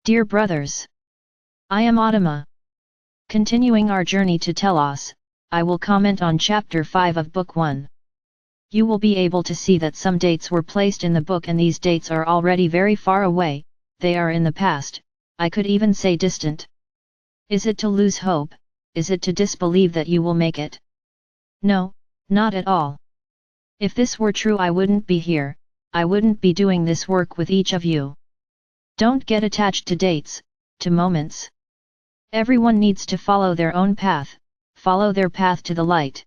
Dear brothers, I am Adama. Continuing our journey to Telos, I will comment on Chapter 5 of Book 1. You will be able to see that some dates were placed in the book and these dates are already very far away, they are in the past, I could even say distant. Is it to lose hope? Is it to disbelieve that you will make it? No, not at all. If this were true, I wouldn't be here, I wouldn't be doing this work with each of you. Don't get attached to dates, to moments. Everyone needs to follow their own path, follow their path to the light.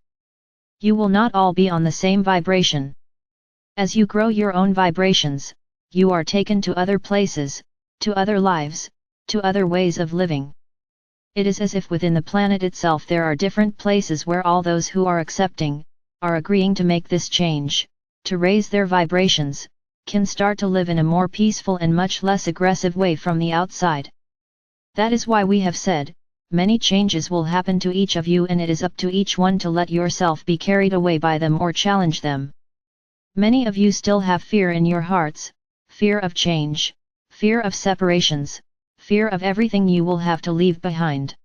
You will not all be on the same vibration. As you grow your own vibrations, you are taken to other places, to other lives, to other ways of living. It is as if within the planet itself there are different places where all those who are accepting, are agreeing to make this change, to raise their vibrations, can start to live in a more peaceful and much less aggressive way from the outside. That is why we have said, many changes will happen to each of you and it is up to each one to let yourself be carried away by them or challenge them. Many of you still have fear in your hearts, fear of change, fear of separations, fear of everything you will have to leave behind.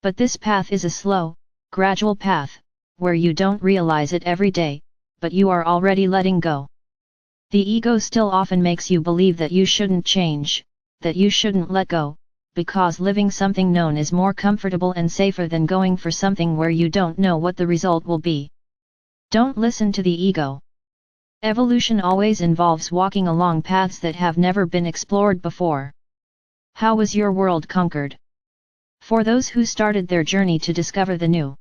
But this path is a slow, gradual path, where you don't realize it every day, but you are already letting go. The ego still often makes you believe that you shouldn't change, that you shouldn't let go, because living something known is more comfortable and safer than going for something where you don't know what the result will be. Don't listen to the ego. Evolution always involves walking along paths that have never been explored before. How was your world conquered? For those who started their journey to discover the new.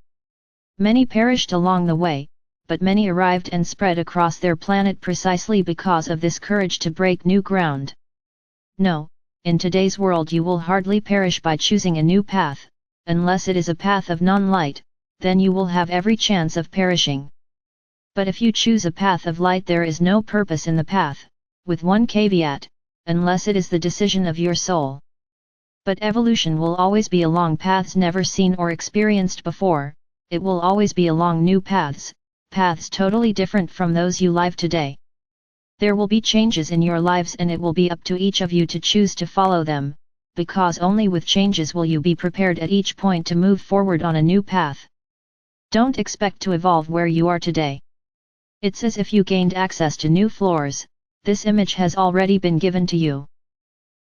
Many perished along the way, but many arrived and spread across their planet precisely because of this courage to break new ground. No, in today's world you will hardly perish by choosing a new path, unless it is a path of non-light, then you will have every chance of perishing. But if you choose a path of light, there is no purpose in the path, with one caveat, unless it is the decision of your soul. But evolution will always be along paths never seen or experienced before, it will always be along new paths, paths totally different from those you live today. There will be changes in your lives and it will be up to each of you to choose to follow them, because only with changes will you be prepared at each point to move forward on a new path. Don't expect to evolve where you are today. It's as if you gained access to new floors, this image has already been given to you.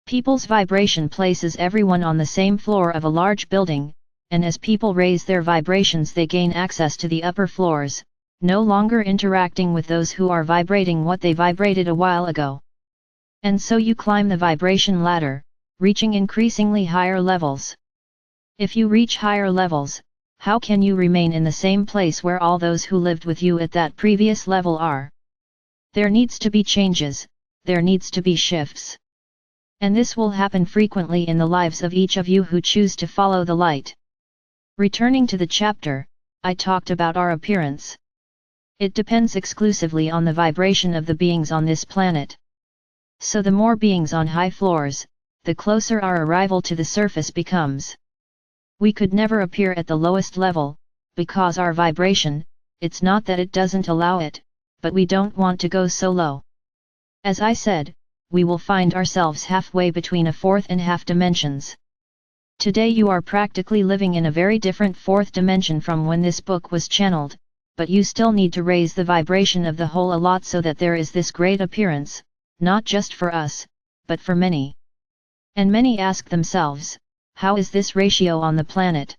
People's vibration places everyone on the same floor of a large building, and as people raise their vibrations they gain access to the upper floors, no longer interacting with those who are vibrating what they vibrated a while ago. And so you climb the vibration ladder, reaching increasingly higher levels. If you reach higher levels, how can you remain in the same place where all those who lived with you at that previous level are? There needs to be changes, there needs to be shifts. And this will happen frequently in the lives of each of you who choose to follow the light. Returning to the chapter, I talked about our appearance. It depends exclusively on the vibration of the beings on this planet. So the more beings on high floors, the closer our arrival to the surface becomes. We could never appear at the lowest level, because our vibration, it's not that it doesn't allow it, but we don't want to go so low. As I said, we will find ourselves halfway between a fourth and half dimensions. Today you are practically living in a very different fourth dimension from when this book was channeled, but you still need to raise the vibration of the whole a lot so that there is this great appearance, not just for us, but for many. And many ask themselves, how is this ratio on the planet?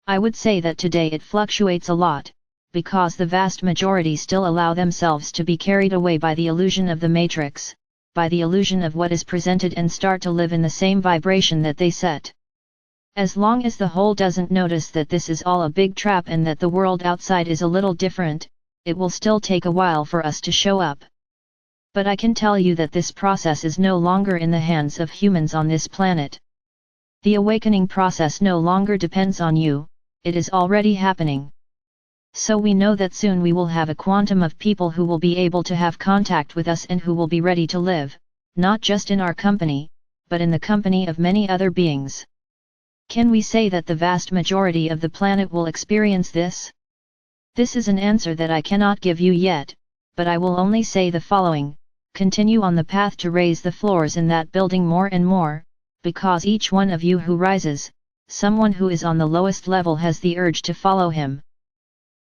I would say that today it fluctuates a lot, because the vast majority still allow themselves to be carried away by the illusion of the matrix, by the illusion of what is presented and start to live in the same vibration that they set. As long as the whole doesn't notice that this is all a big trap and that the world outside is a little different, it will still take a while for us to show up. But I can tell you that this process is no longer in the hands of humans on this planet. The awakening process no longer depends on you, it is already happening. So we know that soon we will have a quantum of people who will be able to have contact with us and who will be ready to live, not just in our company, but in the company of many other beings. Can we say that the vast majority of the planet will experience this? This is an answer that I cannot give you yet, but I will only say the following: continue on the path to raise the floors in that building more and more, because each one of you who rises, someone who is on the lowest level has the urge to follow him.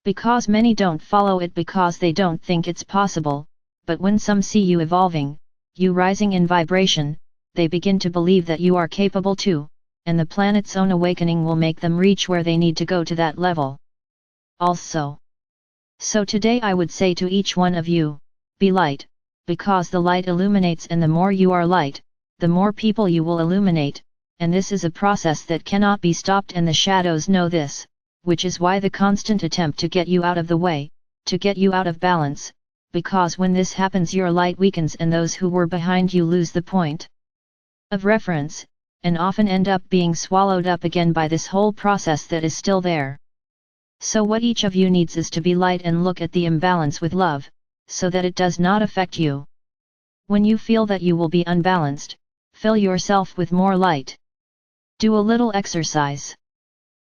Because many don't follow it because they don't think it's possible, but when some see you evolving, you rising in vibration, they begin to believe that you are capable too, and the planet's own awakening will make them reach where they need to go to that level. Also. So today I would say to each one of you, be light, because the light illuminates, and the more you are light, the more people you will illuminate, and this is a process that cannot be stopped, and the shadows know this, which is why the constant attempt to get you out of the way, to get you out of balance, because when this happens your light weakens and those who were behind you lose the point of reference, and often end up being swallowed up again by this whole process that is still there. So what each of you needs is to be light and look at the imbalance with love, so that it does not affect you. When you feel that you will be unbalanced, fill yourself with more light. Do a little exercise.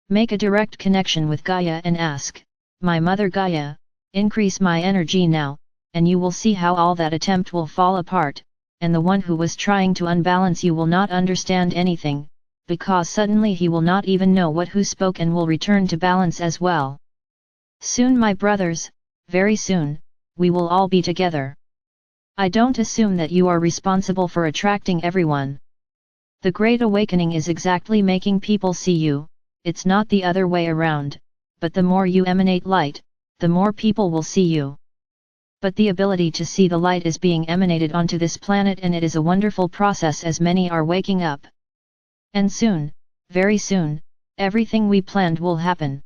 Make a direct connection with Gaia and ask, "My Mother Gaia, increase my energy now," and you will see how all that attempt will fall apart, and the one who was trying to unbalance you will not understand anything, because suddenly he will not even know what who spoke and will return to balance as well. Soon, my brothers, very soon, we will all be together. I don't assume that you are responsible for attracting everyone. The Great Awakening is exactly making people see you, it's not the other way around, but the more you emanate light, the more people will see you. But the ability to see the light is being emanated onto this planet, and it is a wonderful process as many are waking up. And soon, very soon, everything we planned will happen.